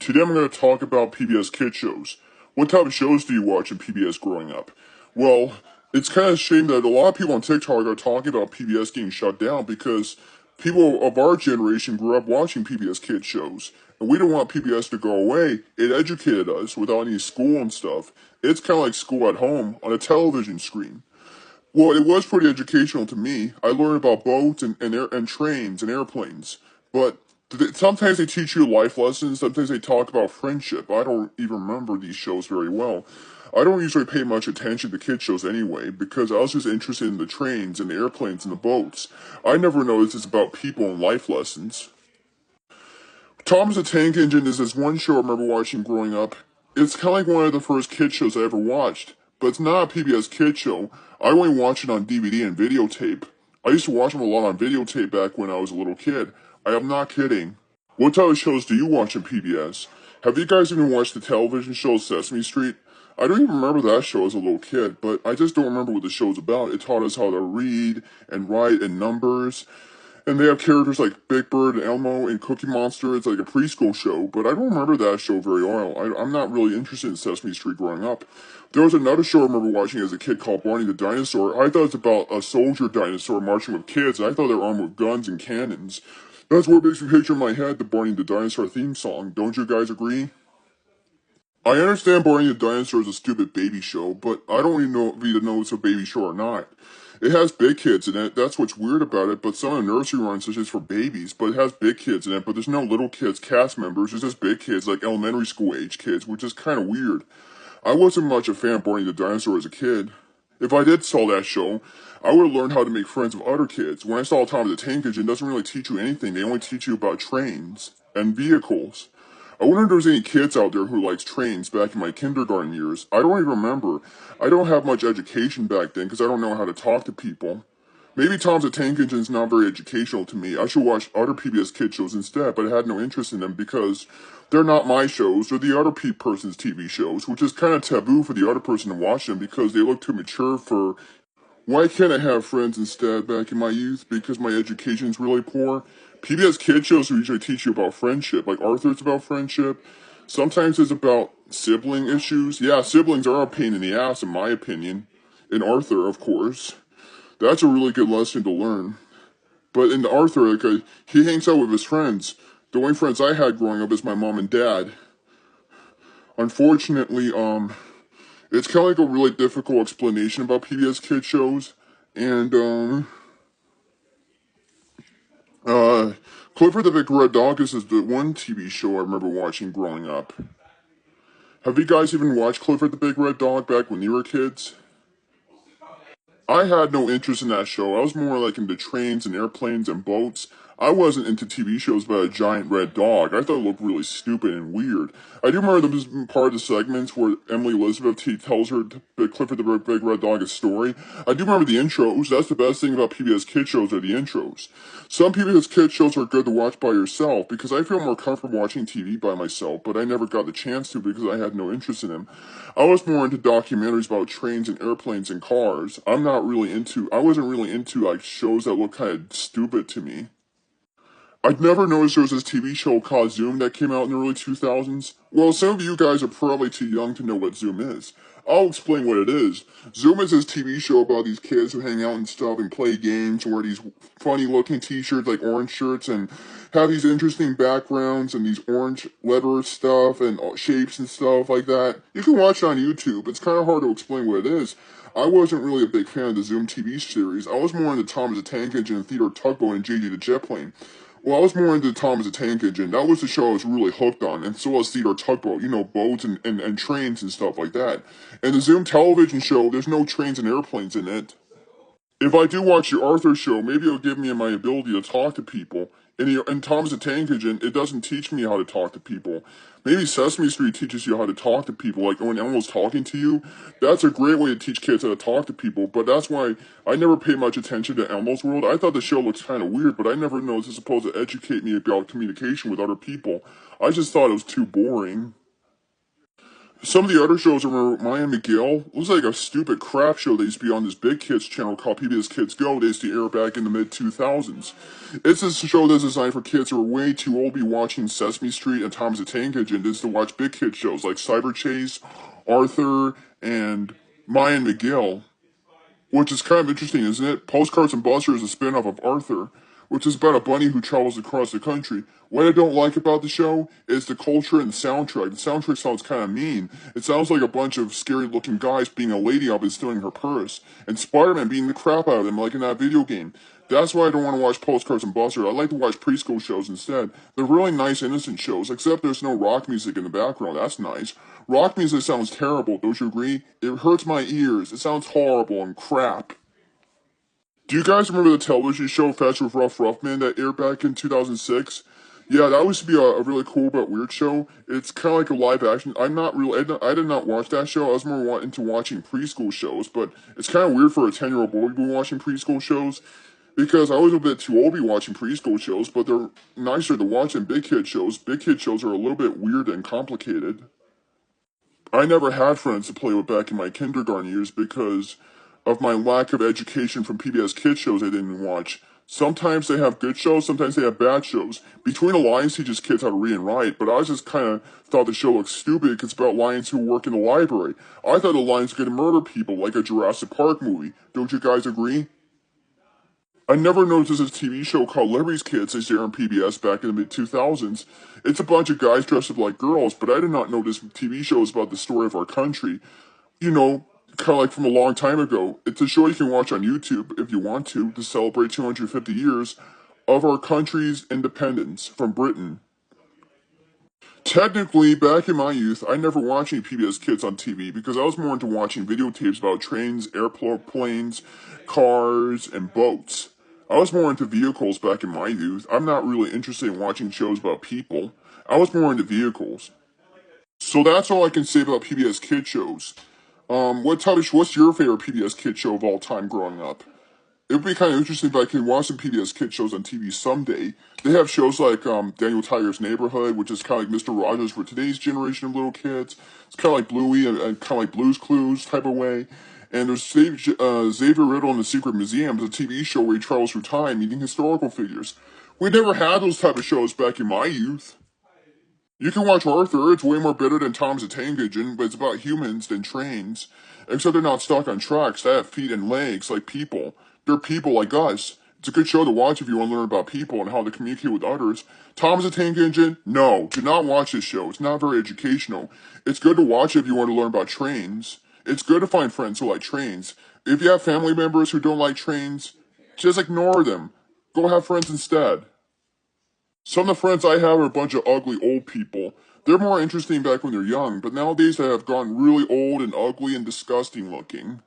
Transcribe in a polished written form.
Today I'm going to talk about PBS Kids shows. What type of shows do you watch in PBS growing up? Well, it's kind of a shame that a lot of people on TikTok are talking about PBS getting shut down because people of our generation grew up watching PBS Kids shows. And we don't want PBS to go away. It educated us without any school and stuff. It's kind of like school at home on a television screen. Well, it was pretty educational to me. I learned about boats and trains and airplanes. But sometimes they teach you life lessons. Sometimes they talk about friendship. I don't even remember these shows very well. I don't usually pay much attention to kid shows anyway, because I was just interested in the trains and the airplanes and the boats. I never noticed it's about people and life lessons. Thomas the Tank Engine is this one show I remember watching growing up. It's kind of like one of the first kid shows I ever watched, but it's not a PBS kid show. I only watch it on DVD and videotape. I used to watch them a lot on videotape back when I was a little kid. I am not kidding. What type of shows do you watch on PBS? Have you guys even watched the television show Sesame Street? I don't even remember that show as a little kid, but I just don't remember what the show's about. It taught us how to read and write and numbers. And they have characters like Big Bird and Elmo and Cookie Monster. It's like a preschool show, but I don't remember that show very well. I'm not really interested in Sesame Street growing up. There was another show I remember watching as a kid called Barney the Dinosaur. I thought it was about a soldier dinosaur marching with kids, and I thought they were armed with guns and cannons. That's what makes me picture in my head the Barney the Dinosaur theme song. Don't you guys agree? I understand Barney the Dinosaur is a stupid baby show, but I don't even know if you know it's a baby show or not. It has big kids in it, that's what's weird about it, but some of the nursery rhymes are just for babies, but it has big kids in it, but there's no little kids, cast members, it's just big kids, like elementary school age kids, which is kind of weird. I wasn't much a fan of Barney the Dinosaur as a kid. If I did saw that show, I would have learned how to make friends with other kids. When I saw Tom the Tank Engine, it doesn't really teach you anything, they only teach you about trains and vehicles. I wonder if there's any kids out there who likes trains back in my kindergarten years. I don't even remember. I don't have much education back then because I don't know how to talk to people. Maybe Tom's the Tank Engine's not very educational to me. I should watch other PBS kid shows instead, but I had no interest in them because they're not my shows. They're the other person's TV shows, which is kind of taboo for the other person to watch them because they look too mature for. Why can't I have friends instead back in my youth? Because my education's really poor. PBS kid shows usually teach you about friendship, like Arthur's about friendship. Sometimes it's about sibling issues. Yeah, siblings are a pain in the ass, in my opinion. In Arthur, of course. That's a really good lesson to learn. But in Arthur, he hangs out with his friends. The only friends I had growing up is my mom and dad. Unfortunately, it's kind of like a really difficult explanation about PBS kid shows, and, Clifford the Big Red Dog is the one TV show I remember watching growing up. Have you guys even watched Clifford the Big Red Dog back when you were kids? I had no interest in that show. I was more like into trains and airplanes and boats. I wasn't into TV shows about a giant red dog. I thought it looked really stupid and weird. I do remember there was part of the segments where Emily Elizabeth tells her Clifford the Big Red Dog a story. I do remember the intros. That's the best thing about PBS kid shows are the intros. Some PBS kid shows are good to watch by yourself because I feel more comfortable watching TV by myself, but I never got the chance to because I had no interest in them. I was more into documentaries about trains and airplanes and cars. I wasn't really into like shows that look kind of stupid to me. I'd never noticed there was this TV show called Zoom that came out in the early 2000s. Well, some of you guys are probably too young to know what Zoom is. I'll explain what it is. Zoom is this TV show about these kids who hang out and stuff and play games and wear these funny looking t-shirts like orange shirts and have these interesting backgrounds and these orange letter stuff and shapes and stuff like that. You can watch it on YouTube. It's kind of hard to explain what it is. I wasn't really a big fan of the Zoom TV series. I was more into Thomas the Tank Engine and Theodore Tugboat and JJ the Jet Plane. Well, I was more into Thomas the Tank Engine. That was the show I was really hooked on, and so was Theodore Tugboat, boats and trains and stuff like that. And the Zoom television show, there's no trains and airplanes in it. If I do watch the Arthur show, maybe it'll give me my ability to talk to people. In Thomas the Tank Engine, it doesn't teach me how to talk to people. Maybe Sesame Street teaches you how to talk to people, like when Elmo's talking to you. That's a great way to teach kids how to talk to people, but that's why I never paid much attention to Elmo's World. I thought the show looked kind of weird, but I never noticed it's supposed to educate me about communication with other people. I just thought it was too boring. Some of the other shows, I remember Maya and McGill was like a stupid crap show that used to be on this Big Kids channel called PBS Kids Go. They used to air back in the mid 2000s. It's a show that's designed for kids who are way too old to be watching Sesame Street and Thomas the Tank Engine. It's to watch Big Kid shows like Cyber Chase, Arthur, and Maya and McGill, which is kind of interesting, isn't it? Postcards and Buster is a spin-off of Arthur, which is about a bunny who travels across the country. What I don't like about the show is the culture and the soundtrack. The soundtrack sounds kind of mean. It sounds like a bunch of scary-looking guys being a lady up and stealing her purse, and Spider-Man beating the crap out of them like in that video game. That's why I don't want to watch Postcards and Buster. I like to watch preschool shows instead. They're really nice, innocent shows, except there's no rock music in the background. That's nice. Rock music sounds terrible, don't you agree? It hurts my ears. It sounds horrible and crap. Do you guys remember the television show Fast with Rough Ruffman that aired back in 2006? Yeah, that used to be a really cool but weird show. It's kind of like a live action. I did not watch that show. I was more into watching preschool shows, but it's kind of weird for a 10-year-old boy to be watching preschool shows because I was a bit too old to be watching preschool shows, but they're nicer to watch than big kid shows. Big kid shows are a little bit weird and complicated. I never had friends to play with back in my kindergarten years because of my lack of education from PBS Kids shows I didn't watch. Sometimes they have good shows, sometimes they have bad shows. Between the Lions teaches kids how to read and write, but I just kind of thought the show looked stupid because it's about lions who work in the library. I thought the lions were going to murder people like a Jurassic Park movie. Don't you guys agree? I never noticed this TV show called Liberty's Kids that aired on PBS back in the mid-2000s. It's a bunch of guys dressed up like girls, but I did not know this TV show is about the story of our country. You know, kind of like from a long time ago. It's a show you can watch on YouTube if you want to celebrate 250 years of our country's independence from Britain. Technically, back in my youth, I never watched any PBS Kids on TV because I was more into watching videotapes about trains, airplanes, cars, and boats. I was more into vehicles back in my youth. I'm not really interested in watching shows about people. I was more into vehicles. So that's all I can say about PBS Kid shows. What's your favorite PBS Kid show of all time growing up? It would be kind of interesting if I could watch some PBS Kid shows on TV someday. They have shows like Daniel Tiger's Neighborhood, which is kind of like Mr. Rogers for today's generation of little kids. It's kind of like Bluey and kind of like Blue's Clues type of way. And there's Xavier Riddle in the Secret Museum. It's a TV show where he travels through time meeting historical figures. We never had those type of shows back in my youth. You can watch Arthur, it's way more better than Tom's the Tank Engine, but it's about humans than trains. Except they're not stuck on tracks, they have feet and legs like people. They're people like us. It's a good show to watch if you want to learn about people and how they communicate with others. Tom's the Tank Engine? No, do not watch this show. It's not very educational. It's good to watch if you want to learn about trains. It's good to find friends who like trains. If you have family members who don't like trains, just ignore them. Go have friends instead. Some of the friends I have are a bunch of ugly old people. They're more interesting back when they're young, but nowadays they have gone really old and ugly and disgusting looking.